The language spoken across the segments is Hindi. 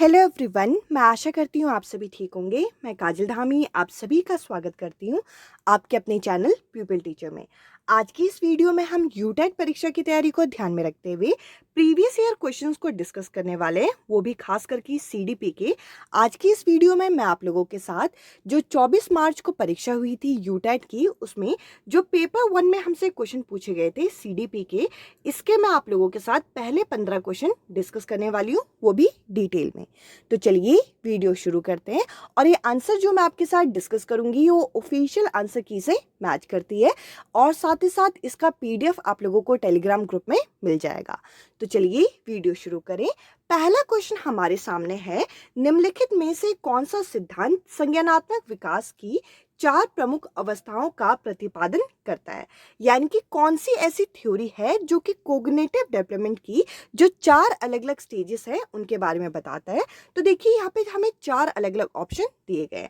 हेलो एवरीवन, मैं आशा करती हूँ आप सभी ठीक होंगे। मैं काजल धामी आप सभी का स्वागत करती हूँ आपके अपने चैनल प्यूपिल टीचर में। आज की इस वीडियो में हम यूटेट परीक्षा की तैयारी को ध्यान में रखते हुए प्रीवियस ईयर क्वेश्चंस को डिस्कस करने वाले हैं, वो भी खास करके सीडीपी के। आज की इस वीडियो में मैं आप लोगों के साथ जो 24 मार्च को परीक्षा हुई थी यूटेट की, उसमें जो पेपर 1 में हमसे क्वेश्चन पूछे गए थे सीडीपी के, इसके मैं आप लोगों के साथ पहले 15 क्वेश्चन डिस्कस करने वाली हूँ, वो भी डिटेल में। तो चलिए वीडियो शुरू करते हैं। और ये आंसर जो मैं आपके साथ डिस्कस करूंगी वो ऑफिशियल आंसर की से मैच करती है, और साथ ही साथ इसका पीडीएफ आप लोगों को टेलीग्राम ग्रुप में मिल जाएगा। तो चलिए वीडियो शुरू करें। पहला क्वेश्चन हमारे सामने है, निम्नलिखित में से कौन सा सिद्धांत संज्ञानात्मक विकास की 4 प्रमुख अवस्थाओं का प्रतिपादन करता है। यानी कि कौन सी ऐसी थ्योरी है जो कि कोग्निटिव डेवलपमेंट की जो 4 अलग अलग स्टेजेस है उनके बारे में बताता है। तो देखिए यहाँ पे हमें 4 अलग अलग ऑप्शन दिए गए हैं।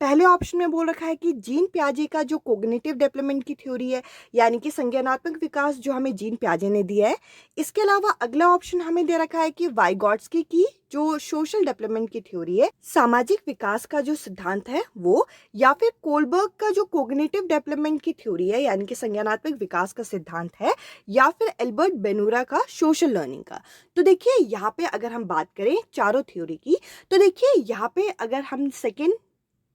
पहले ऑप्शन में बोल रखा है कि जीन प्याजे का जो कोग्निटिव डेवलपमेंट की थ्योरी है, यानी कि संज्ञानात्मक विकास जो हमें जीन प्याजे ने दिया है। इसके अलावा अगला ऑप्शन हमें दे रखा है कि वाइगॉट्स्की की जो सोशल डेवलपमेंट की थ्योरी है, सामाजिक विकास का जो सिद्धांत है वो, या फिर कोलबर्ग का जो कोग्निटिव डेवलपमेंट की थ्योरी है यानी कि संज्ञानात्मक विकास का सिद्धांत है, या फिर एल्बर्ट बेनूरा का सोशल लर्निंग का। तो देखिए यहाँ पे अगर हम बात करें चारों थ्योरी की, तो देखिए यहाँ पे अगर हम सेकेंड,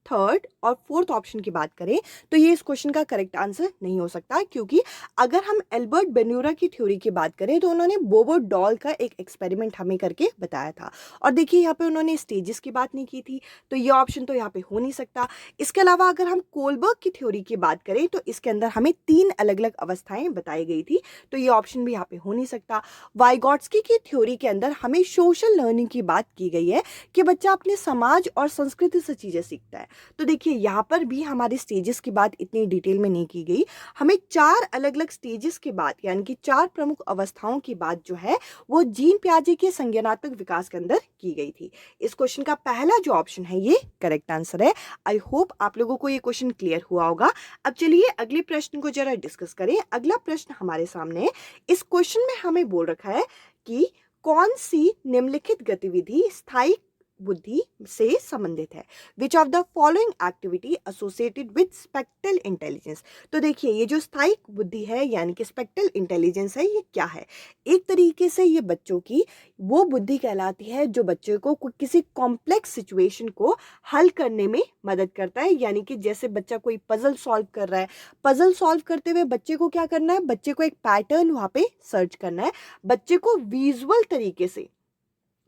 थर्ड और फोर्थ ऑप्शन की बात करें तो ये इस क्वेश्चन का करेक्ट आंसर नहीं हो सकता, क्योंकि अगर हम एल्बर्ट बेन्यूरा की थ्योरी की बात करें तो उन्होंने बोबो डॉल का एक एक्सपेरिमेंट हमें करके बताया था। और देखिए यहाँ पे उन्होंने स्टेजेस की बात नहीं की थी, तो ये ऑप्शन तो यहाँ पे हो नहीं सकता। इसके अलावा अगर हम कोलबर्ग की थ्योरी की बात करें तो इसके अंदर हमें 3 अलग अलग अवस्थाएं बताई गई थी, तो ये ऑप्शन भी यहाँ पे हो नहीं सकता। वाइगॉट्स्की की थ्योरी के अंदर हमें सोशल लर्निंग की बात की गई है कि बच्चा अपने समाज और संस्कृति से चीजें सीखता है। तो देखिए यहाँ पर भी हमारे स्टेजेस की बात इतनी डिटेल में नहीं की गई। हमें 4 अलग अलग स्टेजेस की बात यानी कि 4 प्रमुख अवस्थाओं की बात जो है वो जीन प्याजे के संज्ञानात्मक विकास के अंदर की गई थी। इस क्वेश्चन का पहला जो ऑप्शन है ये करेक्ट आंसर है। आई होप आप लोगों को ये क्वेश्चन क्लियर हुआ होगा। अब चलिए अगले प्रश्न को जरा डिस्कस करें। अगला प्रश्न हमारे सामने है। इस क्वेश्चन में हमें बोल रखा है कि कौन सी निम्नलिखित गतिविधि स्थायी बुद्धि से संबंधित है। विच of the following activity associated with spectral intelligence. तो देखिए ये जो स्थायी बुद्धि है यानी कि स्पेक्ट्रल इंटेलिजेंस है, ये क्या है? एक तरीके से ये बच्चों की वो बुद्धि कहलाती है जो बच्चे को किसी कॉम्प्लेक्स सिचुएशन को हल करने में मदद करता है। यानी कि जैसे बच्चा कोई पजल सॉल्व कर रहा है, पजल सॉल्व करते हुए बच्चे को क्या करना है? बच्चे को एक पैटर्न वहां पे सर्च करना है। बच्चे को विजुअल तरीके से,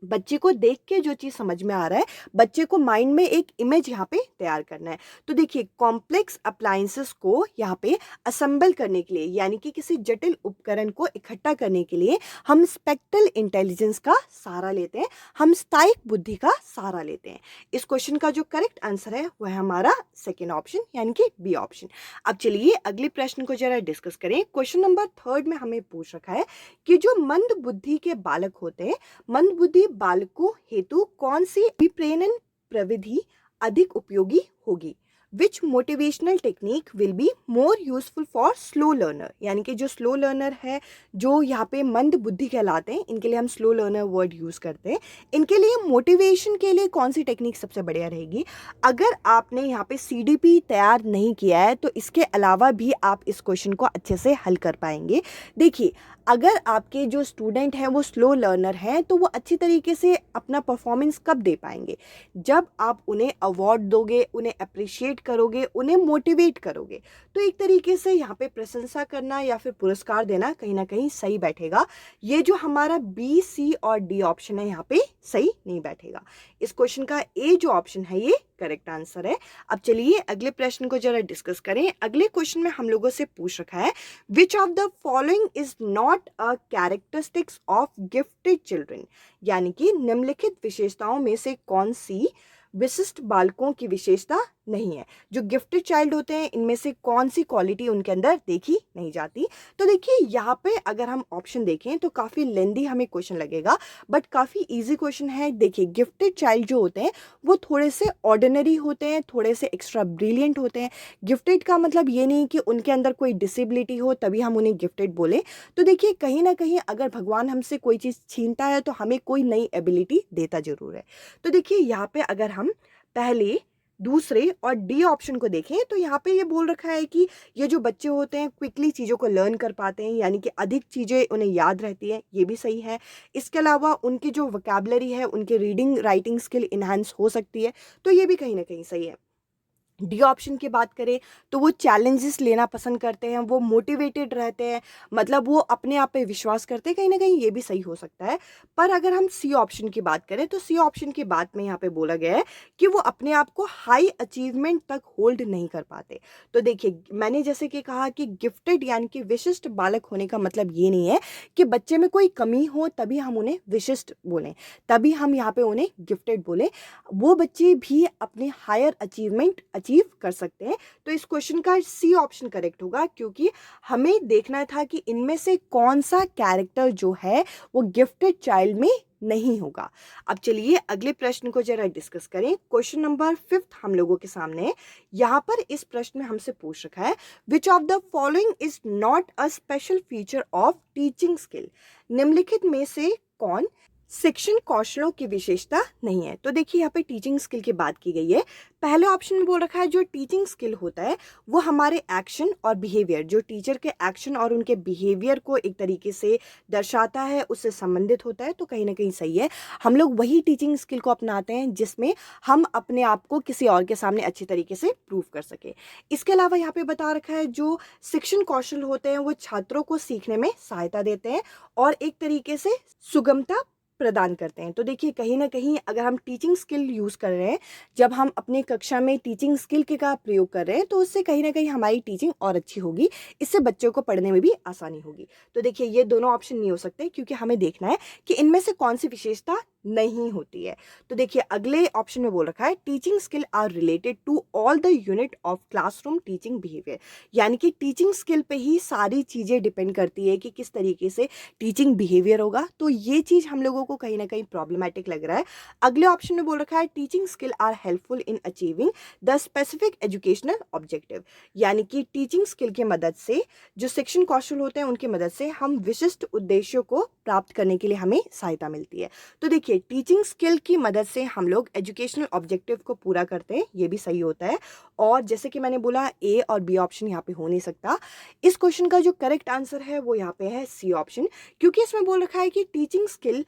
बच्चे को देख के जो चीज समझ में आ रहा है, बच्चे को माइंड में एक इमेज यहाँ पे तैयार करना है। तो देखिए कॉम्प्लेक्स अप्लायंसेस को यहाँ पे असेंबल करने के लिए यानी कि किसी जटिल उपकरण को इकट्ठा करने के लिए हम स्पेक्ट्रल इंटेलिजेंस का सहारा लेते हैं, हम स्थायिक बुद्धि का सहारा लेते हैं। इस क्वेश्चन का जो करेक्ट आंसर है वह हमारा सेकेंड ऑप्शन यानी कि बी ऑप्शन। अब चलिए अगले प्रश्न को जरा डिस्कस करें। क्वेश्चन नंबर 3 में हमें पूछ रखा है कि जो मंद बुद्धि के बालक होते हैं, मंदबुद्धि बालकों हेतु कौन सी अभिप्रेरण प्रविधि अधिक उपयोगी होगी। Which motivational technique will be more useful for slow learner. यानी कि जो स्लो लर्नर है, जो यहाँ पे मंद बुद्धि कहलाते हैं, इनके लिए हम स्लो लर्नर वर्ड यूज करते हैं। इनके लिए मोटिवेशन के लिए कौन सी टेक्निक सबसे बढ़िया रहेगी? अगर आपने यहाँ पे सीडीपी तैयार नहीं किया है तो इसके अलावा भी आप इस क्वेश्चन को अच्छे से हल कर पाएंगे। देखिए अगर आपके जो स्टूडेंट हैं वो स्लो लर्नर हैं तो वो अच्छी तरीके से अपना परफॉर्मेंस कब दे पाएंगे? जब आप उन्हें अवार्ड दोगे, उन्हें अप्रिशिएट करोगे, उन्हें मोटिवेट करोगे। तो एक तरीके से यहाँ पे प्रशंसा करना या फिर पुरस्कार देना कहीं ना कहीं सही बैठेगा। ये जो हमारा बी, सी और डी ऑप्शन है यहाँ पे सही नहीं बैठेगा। इस क्वेश्चन का ए जो ऑप्शन है ये करेक्ट आंसर है। अब चलिए अगले प्रश्न को जरा डिस्कस करें। अगले क्वेश्चन में हम लोगों से पूछ रखा है, विच of the following is not a characteristics of gifted children. यानी कि निम्नलिखित विशेषताओं में से कौन सी विशिष्ट बालकों की विशेषता नहीं है। जो गिफ्टेड चाइल्ड होते हैं इनमें से कौन सी क्वालिटी उनके अंदर देखी नहीं जाती। तो देखिए यहाँ पे अगर हम ऑप्शन देखें तो काफ़ी लेंदी हमें क्वेश्चन लगेगा, बट काफ़ी इजी क्वेश्चन है। देखिए गिफ्टेड चाइल्ड जो होते हैं वो थोड़े से ऑर्डिनरी होते हैं, थोड़े से एक्स्ट्रा ब्रिलियंट होते हैं। गिफ्टेड का मतलब ये नहीं कि उनके अंदर कोई डिसेबिलिटी हो तभी हम उन्हें गिफ्टेड बोले। तो देखिए कहीं ना कहीं अगर भगवान हमसे कोई चीज़ छीनता है तो हमें कोई नई एबिलिटी देता जरूर है। तो देखिए यहाँ पे अगर हम पहले, दूसरे और डी ऑप्शन को देखें तो यहाँ पे ये बोल रखा है कि ये जो बच्चे होते हैं क्विकली चीज़ों को लर्न कर पाते हैं, यानी कि अधिक चीज़ें उन्हें याद रहती हैं, ये भी सही है। इसके अलावा उनकी जो वोकैबुलरी है, उनकी रीडिंग राइटिंग स्किल इन्हांस हो सकती है, तो ये भी कहीं ना कहीं सही है। डी ऑप्शन की बात करें तो वो चैलेंजेस लेना पसंद करते हैं, वो मोटिवेटेड रहते हैं, मतलब वो अपने आप पे विश्वास करते हैं, कहीं ना कहीं ये भी सही हो सकता है। पर अगर हम सी ऑप्शन की बात करें तो सी ऑप्शन की बात में यहाँ पे बोला गया है कि वो अपने आप को हाई अचीवमेंट तक होल्ड नहीं कर पाते। तो देखिए मैंने जैसे कि कहा कि गिफ्टेड यानी कि विशिष्ट बालक होने का मतलब ये नहीं है कि बच्चे में कोई कमी हो तभी हम उन्हें विशिष्ट बोलें, तभी हम यहाँ पे उन्हें गिफ्टेड बोलें। वो बच्चे भी अपने हायर अचीवमेंट अचीव कर सकते हैं। तो इस क्वेश्चन का सी ऑप्शन करेक्ट होगा, क्योंकि हमें देखना था कि इनमें से कौन सा कैरेक्टर जो है वो गिफ्टेड चाइल्ड में नहीं होगा। अब चलिए अगले प्रश्न को जरा डिस्कस करें। क्वेश्चन नंबर 5 हम लोगों के सामने है। यहाँ पर इस प्रश्न में हमसे पूछ रखा है, विच of the following is not a special feature of teaching skill. निम्नलिखित में से कौन शिक्षण कौशलों की विशेषता नहीं है। तो देखिए यहाँ पे टीचिंग स्किल की बात की गई है। पहले ऑप्शन में बोल रखा है जो टीचिंग स्किल होता है वो हमारे एक्शन और बिहेवियर, जो टीचर के एक्शन और उनके बिहेवियर को एक तरीके से दर्शाता है, उससे संबंधित होता है। तो कहीं ना कहीं सही है। हम लोग वही टीचिंग स्किल को अपनाते हैं जिसमें हम अपने आप को किसी और के सामने अच्छी तरीके से प्रूव कर सके। इसके अलावा यहाँ पे बता रखा है जो शिक्षण कौशल होते हैं वो छात्रों को सीखने में सहायता देते हैं और एक तरीके से सुगमता प्रदान करते हैं। तो देखिए कहीं ना कहीं अगर हम टीचिंग स्किल यूज़ कर रहे हैं, जब हम अपने कक्षा में टीचिंग स्किल के का प्रयोग कर रहे हैं तो उससे कहीं ना कहीं हमारी टीचिंग और अच्छी होगी, इससे बच्चों को पढ़ने में भी आसानी होगी। तो देखिए ये दोनों ऑप्शन नहीं हो सकते, क्योंकि हमें देखना है कि इनमें से कौन सी विशेषता नहीं होती है। तो देखिए अगले ऑप्शन में बोल रखा है teaching skill are related to all the unit of classroom teaching behaviour, यानी कि टीचिंग स्किल पे ही सारी चीज़ें डिपेंड करती है कि किस तरीके से टीचिंग बिहेवियर होगा। तो ये चीज़ हम लोगों को कहीं ना कहीं प्रॉब्लमेटिक लग रहा है। अगले ऑप्शन में बोल रखा है teaching skill are helpful in achieving the specific educational objective, यानी कि टीचिंग स्किल की मदद से, जो शिक्षण कौशल होते हैं उनकी मदद से हम विशिष्ट उद्देश्यों को प्राप्त करने के लिए हमें सहायता मिलती है। तो देखिए टीचिंग स्किल की मदद से हम लोग एजुकेशनल ऑब्जेक्टिव को पूरा करते हैं, ये भी सही होता है। और जैसे कि मैंने बोला ए और बी ऑप्शन यहाँ पे हो नहीं सकता। इस क्वेश्चन का जो करेक्ट आंसर है वो यहाँ पे है सी ऑप्शन, क्योंकि इसमें बोल रखा है कि टीचिंग स्किल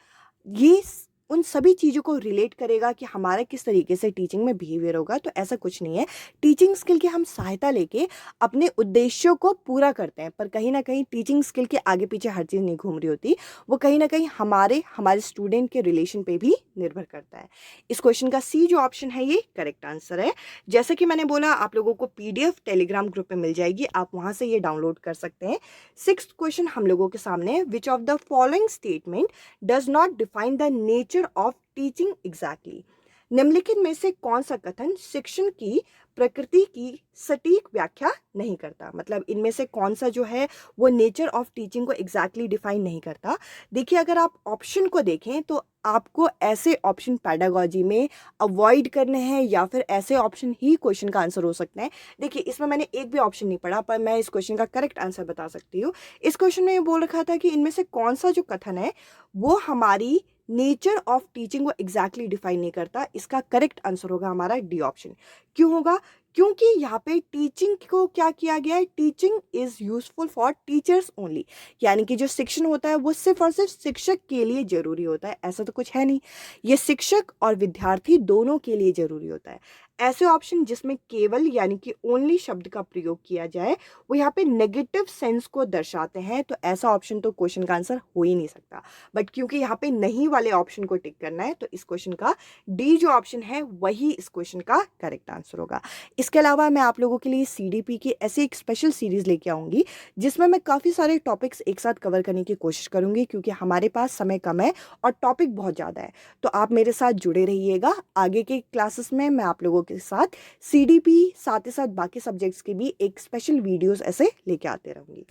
ये उन सभी चीज़ों को रिलेट करेगा कि हमारा किस तरीके से टीचिंग में बिहेवियर होगा। तो ऐसा कुछ नहीं है, टीचिंग स्किल की हम सहायता लेके अपने उद्देश्यों को पूरा करते हैं, पर कहीं ना कहीं टीचिंग स्किल के आगे पीछे हर चीज़ नहीं घूम रही होती, वो कहीं ना कहीं हमारे स्टूडेंट के रिलेशन पे भी निर्भर करता है। इस क्वेश्चन का सी जो ऑप्शन है ये करेक्ट आंसर है। जैसे कि मैंने बोला आप लोगों को PDF टेलीग्राम ग्रुप में मिल जाएगी, आप वहाँ से ये डाउनलोड कर सकते हैं। 6th क्वेश्चन हम लोगों के सामने, विच of the following statement does not define the nature of teaching exactly. निम्नलिखित में से कौन सा कथन शिक्षण की प्रकृति की सटीक व्याख्या नहीं करता, मतलब इनमें से कौन सा जो है वो नेचर ऑफ टीचिंग को एग्जैक्टली डिफाइन नहीं करता। देखिए अगर आप ऑप्शन को देखें तो आपको ऐसे ऑप्शन पेडागोजी में अवॉइड करने हैं या फिर ऐसे ऑप्शन ही क्वेश्चन का आंसर हो सकते हैं। देखिए इसमें मैंने एक भी ऑप्शन नहीं पढ़ा, पर मैं इस क्वेश्चन का करेक्ट आंसर बता सकती हूँ। इस क्वेश्चन में ये बोल रखा था कि इनमें से कौन सा जो कथन है वो हमारी नेचर ऑफ टीचिंग को एग्जैक्टली डिफाइन नहीं करता। इसका करेक्ट आंसर होगा हमारा डी ऑप्शन। क्यों होगा? क्योंकि यहाँ पे टीचिंग को क्या किया गया है, teaching is useful for teachers only, यानी कि जो शिक्षण होता है वो सिर्फ और सिर्फ शिक्षक के लिए जरूरी होता है, ऐसा तो कुछ है नहीं। ये शिक्षक और विद्यार्थी दोनों के लिए जरूरी होता है। ऐसे ऑप्शन जिसमें केवल यानी कि ओनली शब्द का प्रयोग किया जाए वो यहाँ पे नेगेटिव सेंस को दर्शाते हैं, तो ऐसा ऑप्शन तो क्वेश्चन का आंसर हो ही नहीं सकता। बट क्योंकि यहाँ पे नहीं वाले ऑप्शन को टिक करना है तो इस क्वेश्चन का डी जो ऑप्शन है वही इस क्वेश्चन का करेक्ट आंसर होगा। इसके अलावा मैं आप लोगों के लिए CDP की ऐसी एक स्पेशल सीरीज़ लेके आऊँगी जिसमें मैं काफ़ी सारे टॉपिक्स एक साथ कवर करने की कोशिश करूँगी, क्योंकि हमारे पास समय कम है और टॉपिक बहुत ज़्यादा है। तो आप मेरे साथ जुड़े रहिएगा। आगे के क्लासेस में मैं आप लोगों के साथ CDP साथ ही साथ बाकी सब्जेक्ट्स के भी एक स्पेशल वीडियोज़ ऐसे लेके आते रहूँगी।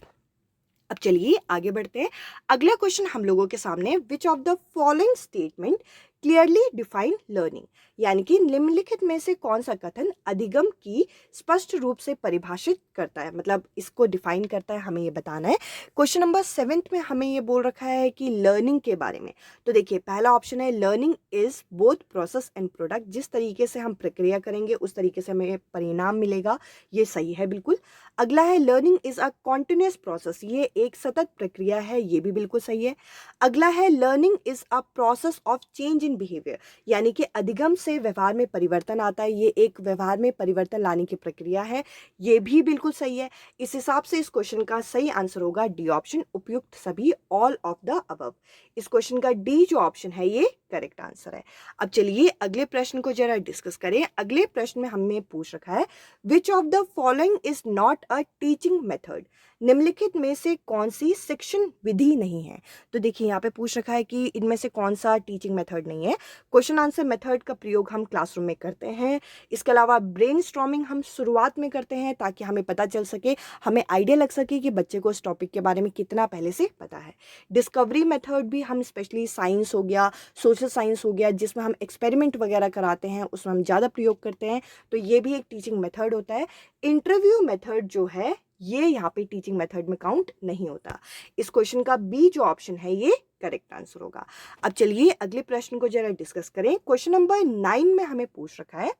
अब चलिए आगे बढ़ते हैं। अगला क्वेश्चन हम लोगों के सामने, विच of the following statement clearly define learning, यानी कि निम्नलिखित में से कौन सा कथन अधिगम की स्पष्ट रूप से परिभाषित करता है, मतलब इसको डिफाइन करता है, हमें ये बताना है। क्वेश्चन नंबर 7 में हमें ये बोल रखा है कि लर्निंग के बारे में। तो देखिए पहला ऑप्शन है learning is both process and product, जिस तरीके से हम प्रक्रिया करेंगे उस तरीके से हमें परिणाम मिलेगा, ये सही है बिल्कुल। अगला है learning is a continuous process, ये एक सतत प्रक्रिया है, ये भी बिल्कुल सही है। अगला है learning is a process of change in behaviour, यानी कि अधिगम से व्यवहार में परिवर्तन आता है, ये एक व्यवहार में परिवर्तन लाने की प्रक्रिया है, ये भी बिल्कुल सही है। इस हिसाब से इस क्वेश्चन का सही आंसर होगा डी ऑप्शन, उपयुक्त सभी, ऑल ऑफ द अबव। इस क्वेश्चन का डी जो ऑप्शन है ये करेक्ट आंसर है। अब चलिए अगले प्रश्न को जरा डिस्कस करें। अगले प्रश्न में हमें पूछ रखा है विच of the following is not a teaching method, निम्नलिखित में से कौन सी शिक्षण विधि नहीं है। तो देखिए यहाँ पे पूछ रखा है कि इनमें से कौन सा टीचिंग मेथड नहीं है। क्वेश्चन आंसर मेथड का प्रयोग हम क्लासरूम में करते हैं। इसके अलावा ब्रेनस्टॉर्मिंग हम शुरुआत में करते हैं ताकि हमें पता चल सके, हमें आइडिया लग सके कि बच्चे को इस टॉपिक के बारे में कितना पहले से पता है। डिस्कवरी मेथड भी हम स्पेशली साइंस हो गया, सोशल साइंस हो गया, जिसमें हम एक्सपेरिमेंट वगैरह कराते हैं, उसमें हम ज़्यादा प्रयोग करते हैं, तो ये भी एक टीचिंग मेथड होता है। इंटरव्यू मेथड जो है ये यहाँ पे टीचिंग मेथड में काउंट नहीं होता। इस क्वेश्चन का बी जो ऑप्शन है ये करेक्ट आंसर होगा। अब चलिए अगले प्रश्न को जरा डिस्कस करें। क्वेश्चन नंबर 9 में हमें पूछ रखा है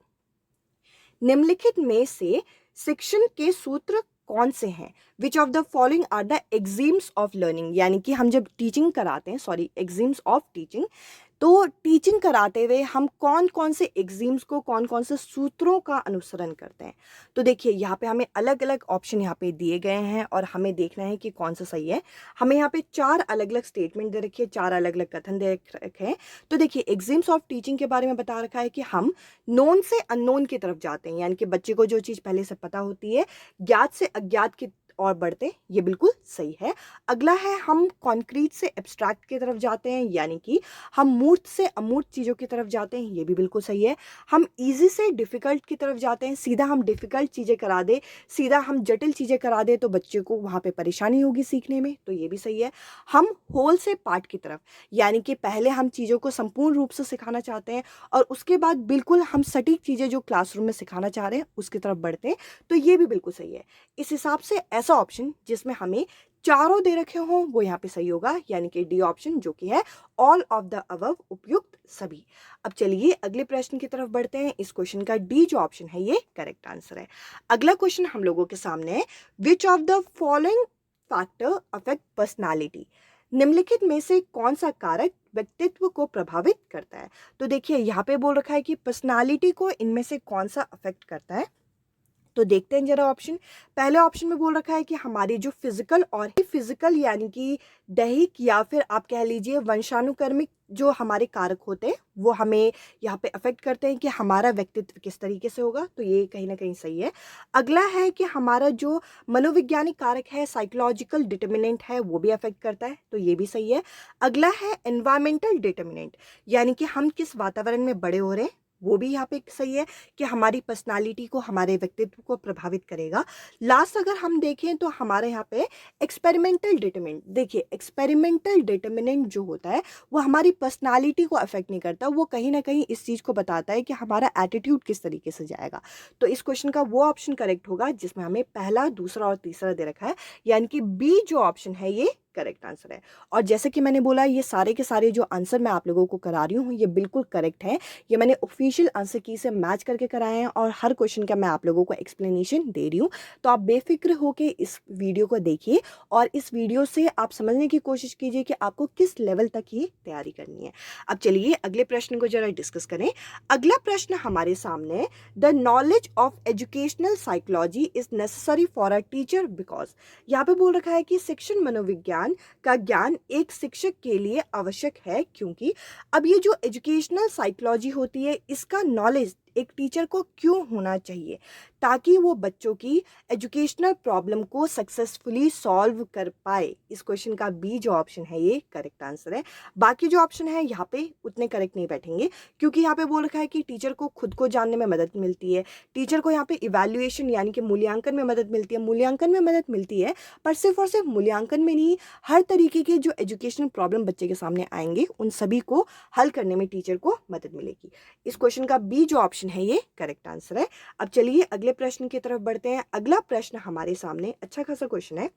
निम्नलिखित में से शिक्षण के सूत्र कौन से हैं, which of the following are the axioms of learning, यानी कि हम जब टीचिंग कराते हैं, सॉरी एक्सिम्स ऑफ टीचिंग, तो टीचिंग कराते हुए हम कौन कौन से एग्जीम्स को, कौन कौन से सूत्रों का अनुसरण करते हैं। तो देखिए यहाँ पे हमें अलग अलग ऑप्शन यहाँ पे दिए गए हैं और हमें देखना है कि कौन सा सही है। हमें यहाँ पे 4 अलग अलग स्टेटमेंट दे रखी है, 4 अलग अलग कथन दे रखे हैं। तो देखिए एग्जीम्स ऑफ टीचिंग के बारे में बता रखा है कि हम नोन से अननोन की तरफ जाते हैं, यानी कि बच्चे को जो चीज़ पहले से पता होती है, ज्ञात से अज्ञात की और बढ़ते, ये बिल्कुल सही है। अगला है हम कॉन्क्रीट से एब्स्ट्रैक्ट की तरफ जाते हैं, यानी कि हम मूर्त से अमूर्त चीज़ों की तरफ जाते हैं, ये भी बिल्कुल सही है। हम इजी से डिफ़िकल्ट की तरफ जाते हैं, सीधा हम डिफ़िकल्ट चीज़ें करा दे, सीधा हम जटिल चीज़ें करा दे तो बच्चे को वहाँ पे परेशानी होगी सीखने में, तो ये भी सही है। हम होल से पार्ट की तरफ, यानी कि पहले हम चीज़ों को संपूर्ण रूप से सिखाना चाहते हैं और उसके बाद बिल्कुल हम सटीक चीज़ें जो क्लासरूम में सिखाना चाह रहे हैं उसकी तरफ बढ़ते हैं, तो ये भी बिल्कुल सही है। इस हिसाब से ऐसा ऑप्शन जिसमें हमें चारों दे रखे हों वो यहाँ पे सही होगा, यानी कि डी ऑप्शन जो कि है ऑल ऑफ द अबव, उपयुक्त सभी। अब चलिए अगले प्रश्न की तरफ बढ़ते हैं। इस क्वेश्चन का डी जो ऑप्शन है ये करेक्ट आंसर है। अगला क्वेश्चन हम लोगों के सामने है विच of the following factor affect personality, निम्नलिखित में से कौन सा कारक व्यक्तित्व को प्रभावित करता है। तो देखिए यहाँ पे बोल रखा है कि पर्सनालिटी को इनमें से कौन सा अफेक्ट करता है। तो देखते हैं जरा ऑप्शन। पहले ऑप्शन में बोल रखा है कि हमारी जो फिजिकल यानी कि दैहिक या फिर आप कह लीजिए वंशानुक्रमिक जो हमारे कारक होते हैं वो हमें यहाँ पे अफेक्ट करते हैं कि हमारा व्यक्तित्व किस तरीके से होगा, तो ये कहीं ना कहीं सही है। अगला है कि हमारा जो मनोवैज्ञानिक कारक है, साइकोलॉजिकल डिटर्मिनेंट है, वो भी अफेक्ट करता है, तो ये भी सही है। अगला है एनवायरमेंटल डिटर्मिनेंट, यानी कि हम किस वातावरण में बड़े हो रहे हैं, वो भी यहाँ पे सही है कि हमारी पर्सनालिटी को, हमारे व्यक्तित्व को प्रभावित करेगा। लास्ट अगर हम देखें तो हमारे यहाँ पे एक्सपेरिमेंटल डिटर्मिनेंट, देखिए एक्सपेरिमेंटल डिटर्मिनेंट जो होता है वो हमारी पर्सनालिटी को अफेक्ट नहीं करता, वो कहीं ना कहीं इस चीज़ को बताता है कि हमारा एटीट्यूड किस तरीके से जाएगा। तो इस क्वेश्चन का वो ऑप्शन करेक्ट होगा जिसमें हमें पहला, दूसरा और तीसरा दे रखा है, यानी कि बी जो ऑप्शन है ये करेक्ट आंसर है। और जैसे कि मैंने बोला ये सारे के सारे जो आंसर मैं आप लोगों को करा रही हूँ ये बिल्कुल करेक्ट है, ये मैंने ऑफिशियल आंसर की से मैच करके कराए हैं और हर क्वेश्चन का मैं आप लोगों को एक्सप्लेनेशन दे रही हूँ। तो आप बेफिक्र होकर इस वीडियो को देखिए और इस वीडियो से आप समझने की कोशिश कीजिए कि आपको किस लेवल तक ये तैयारी करनी है। अब चलिए अगले प्रश्न को जरा डिस्कस करें। अगला प्रश्न हमारे सामने, the knowledge of educational psychology is necessary for a teacher because, यहाँ पे बोल रखा है कि शिक्षण मनोविज्ञान का ज्ञान एक शिक्षक के लिए आवश्यक है क्योंकि। अब ये जो एजुकेशनल साइकोलॉजी होती है इसका नॉलेज एक टीचर को क्यों होना चाहिए, ताकि वो बच्चों की एजुकेशनल प्रॉब्लम को सक्सेसफुली सॉल्व कर पाए। इस क्वेश्चन का बी जो ऑप्शन है ये करेक्ट आंसर है। बाकी जो ऑप्शन है यहाँ पे उतने करेक्ट नहीं बैठेंगे, क्योंकि यहाँ पे बोल रखा है कि टीचर को खुद को जानने में मदद मिलती है, टीचर को यहाँ पे इवैल्यूएशन यानी कि मूल्यांकन में मदद मिलती है, मूल्यांकन में मदद मिलती है, पर सिर्फ और सिर्फ मूल्यांकन में नहीं, हर तरीके के जो एजुकेशनल प्रॉब्लम बच्चे के सामने आएंगे उन सभी को हल करने में टीचर को मदद मिलेगी। इस क्वेश्चन का बी जो ऑप्शन है ये करेक्ट आंसर है। अब चलिए अगले प्रश्न की तरफ बढ़ते हैं। अगला प्रश्न हमारे सामने अच्छा खासा क्वेश्चन है।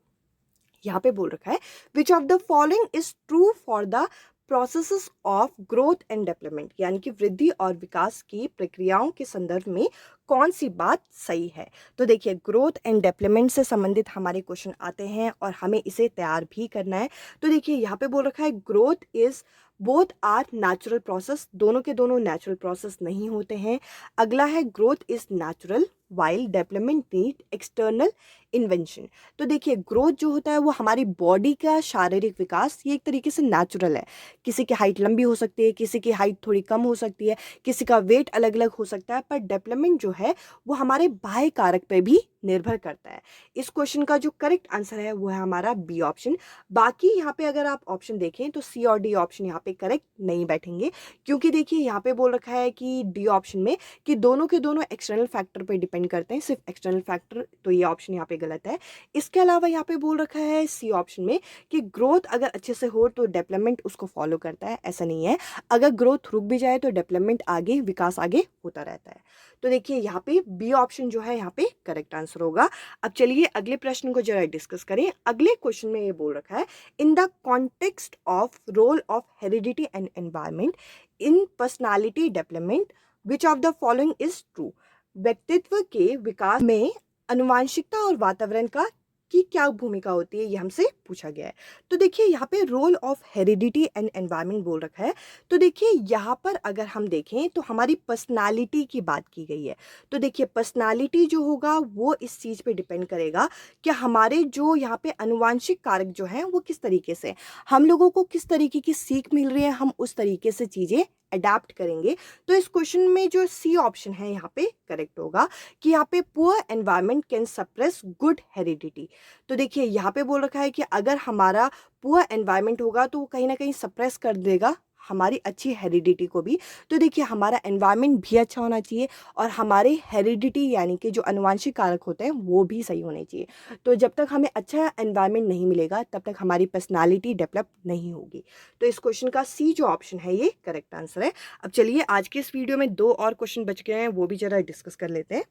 यहाँ पे बोल रखा है विच of the following is true for the processes of growth and development, यानी कि वृद्धि और विकास की प्रक्रियाओं के संदर्भ में कौन सी बात सही है। तो देखिए ग्रोथ एंड डेवलपमेंट से संबंधित हमारे क्वेश्चन आते हैं और हमें इसे तैयार भी करना है। तो देखिए यहाँ पे बोल रखा है growth is both are natural process, दोनों के दोनों नेचुरल प्रोसेस नहीं होते हैं। अगला है growth is natural while development need external invention. तो देखिए ग्रोथ जो होता है वो हमारी बॉडी का शारीरिक विकास, ये एक तरीके से नेचुरल है। किसी की हाइट लंबी हो सकती है, किसी की हाइट थोड़ी कम हो सकती है, किसी का वेट अलग अलग हो सकता है, पर डेवलपमेंट जो है वो हमारे बाह्य कारक पे भी निर्भर करता है। इस क्वेश्चन का जो करेक्ट आंसर है वो है हमारा बी ऑप्शन। बाकी यहाँ पे अगर आप ऑप्शन देखें तो सी और डी ऑप्शन यहाँ पे करेक्ट नहीं बैठेंगे, क्योंकि देखिए यहाँ पे बोल रखा है कि डी ऑप्शन में कि दोनों के दोनों एक्सटर्नल फैक्टर पे डिपेंड करते हैं, सिर्फ एक्सटर्नल फैक्टर, तो ये ऑप्शन यहाँ पे गलत है। इसके अलावा यहाँ पे बोल रखा है सी ऑप्शन में कि ग्रोथ अगर अच्छे से हो तो डेवलपमेंट उसको फॉलो करता है, ऐसा नहीं है। अगर ग्रोथ रुक भी जाए तो डेवलपमेंट आगे, विकास आगे होता रहता है। तो देखिए यहाँ पे बी ऑप्शन जो है यहाँ पे करेक्ट आंसर होगा। अब चलिए अगले प्रश्न को जरा डिस्कस करें। अगले क्वेश्चन में ये बोल रखा है in the context of role of heredity and environment in personality development which of the following is true. व्यक्तित्व के विकास में आनुवंशिकता और वातावरण का की क्या भूमिका होती है, ये हमसे पूछा गया है। तो देखिए यहाँ पे role of heredity and environment बोल रखा है। तो देखिए यहाँ पर अगर हम देखें तो हमारी पर्सनालिटी की बात की गई है। तो देखिए पर्सनालिटी जो होगा वो इस चीज़ पे डिपेंड करेगा कि हमारे जो यहाँ पे आनुवंशिक कारक जो हैं वो किस तरीके से, हम लोगों को किस तरीके की सीख मिल रही है, हम उस तरीके से चीज़ें अडेप्ट करेंगे। तो इस क्वेश्चन में जो सी ऑप्शन है यहाँ पे करेक्ट होगा कि यहाँ पे poor environment can suppress good heredity. तो देखिए यहाँ पे बोल रखा है कि अगर हमारा पुअर एनवायरनमेंट होगा तो वो कहीं ना कहीं सप्रेस कर देगा हमारी अच्छी हेरिडिटी को भी। तो देखिए हमारा एनवायरनमेंट भी अच्छा होना चाहिए और हमारे हेरिडिटी यानी कि जो आनुवंशिक कारक होते हैं वो भी सही होने चाहिए। तो जब तक हमें अच्छा एनवायरनमेंट नहीं मिलेगा तब तक हमारी पर्सनालिटी डेवलप नहीं होगी। तो इस क्वेश्चन का सी जो ऑप्शन है ये करेक्ट आंसर है। अब चलिए आज के इस वीडियो में 2 और क्वेश्चन बच गए हैं, वो भी जरा डिस्कस कर लेते हैं।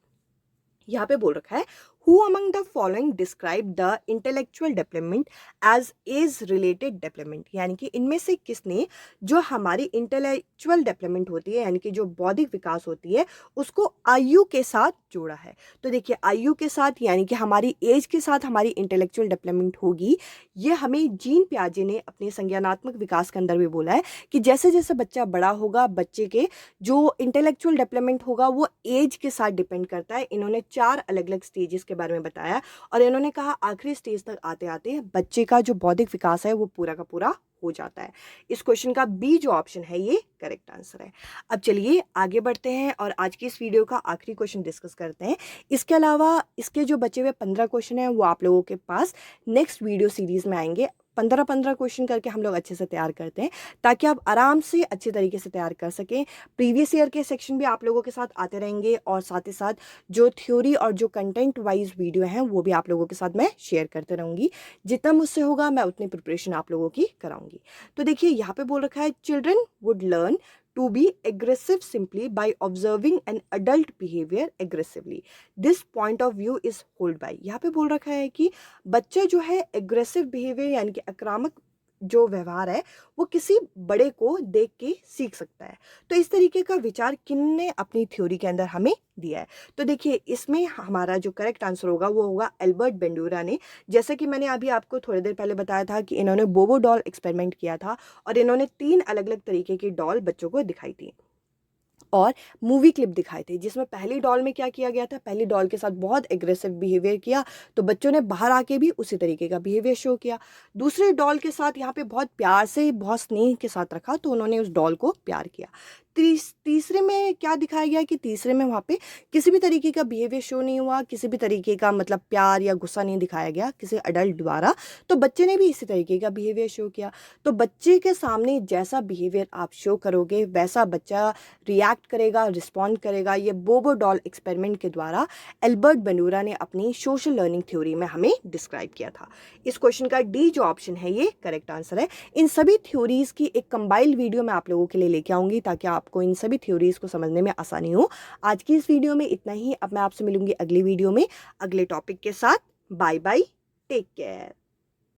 यहाँ पे बोल रखा है who among the following describe the intellectual development as age related development, यानी कि इनमें से किसने जो हमारी इंटेलेक्चुअल डेवलपमेंट होती है यानी कि जो बौद्धिक विकास होती है उसको आयु के साथ जोड़ा है। तो देखिए आयु के साथ यानी कि हमारी एज के साथ हमारी इंटेलेक्चुअल डेवलपमेंट होगी, ये हमें जीन पियाजे ने अपने संज्ञानात्मक विकास के अंदर भी बोला है कि जैसे जैसे बच्चा बड़ा होगा बच्चे के जो इंटेलेक्चुअल डेवलपमेंट होगा वो एज के साथ डिपेंड करता है। इन्होंने 4 अलग अलग स्टेजेस के बारे में बताया और इन्होंने कहा आखिरी स्टेज तक आते आते बच्चे का जो बौद्धिक विकास है वो पूरा का पूरा हो जाता है। इस क्वेश्चन का बी जो ऑप्शन है ये करेक्ट आंसर है। अब चलिए आगे बढ़ते हैं और आज की इस वीडियो का आखिरी क्वेश्चन डिस्कस करते हैं। इसके अलावा इसके जो बचे हुए 15 क्वेश्चन हैं वो आप लोगों के पास नेक्स्ट वीडियो सीरीज में आएंगे। 15-15 क्वेश्चन करके हम लोग अच्छे से तैयार करते हैं ताकि आप आराम से अच्छे तरीके से तैयार कर सकें। प्रीवियस ईयर के सेक्शन भी आप लोगों के साथ आते रहेंगे और साथ ही साथ जो थ्योरी और जो कंटेंट वाइज वीडियो हैं वो भी आप लोगों के साथ मैं शेयर करते रहूँगी। जितना मुझसे होगा मैं उतनी प्रिपरेशन आप लोगों की कराऊंगी। तो देखिए यहाँ पे बोल रखा है children would learn to be aggressive simply by observing an adult behavior aggressively. This point of view is held by। यहाँ पे बोल रखा है कि बच्चा जो है aggressive behavior यानी कि आक्रामक जो व्यवहार है वो किसी बड़े को देख के सीख सकता है। तो इस तरीके का विचार किन्ने अपनी थ्योरी के अंदर हमें दिया है। तो देखिए इसमें हमारा जो करेक्ट आंसर होगा वो होगा एल्बर्ट बेंडूरा ने। जैसे कि मैंने अभी आपको थोड़ी देर पहले बताया था कि इन्होंने बोबो डॉल एक्सपेरिमेंट किया था और इन्होंने 3 अलग अलग तरीके की डॉल बच्चों को दिखाई थी और मूवी क्लिप दिखाए थे, जिसमें पहली डॉल में क्या किया गया था, पहली डॉल के साथ बहुत एग्रेसिव बिहेवियर किया तो बच्चों ने बाहर आके भी उसी तरीके का बिहेवियर शो किया। दूसरी डॉल के साथ यहाँ पे बहुत प्यार से बहुत स्नेह के साथ रखा तो उन्होंने उस डॉल को प्यार किया। तीसरे में क्या दिखाया गया कि तीसरे में वहाँ पे किसी भी तरीके का बिहेवियर शो नहीं हुआ, किसी भी तरीके का मतलब प्यार या गुस्सा नहीं दिखाया गया किसी अडल्ट द्वारा। तो बच्चे ने भी इसी तरीके का बिहेवियर शो किया। तो बच्चे के सामने जैसा बिहेवियर आप शो करोगे वैसा बच्चा रिएक्ट करेगा, रिस्पॉन्ड करेगा। ये बोबो डॉल एक्सपेरिमेंट के द्वारा एल्बर्ट बंडूरा ने अपनी सोशल लर्निंग थ्योरी में हमें डिस्क्राइब किया था। इस क्वेश्चन का डी जो ऑप्शन है ये करेक्ट आंसर है। इन सभी थ्योरीज की एक कंबाइंड वीडियो मैं आप लोगों के लिए लेके आऊंगी ताकि आपको इन सभी थ्योरीज को समझने में आसानी हो। आज की इस वीडियो में इतना ही। अब मैं आपसे मिलूंगी अगली वीडियो में अगले टॉपिक के साथ। Bye bye, take care.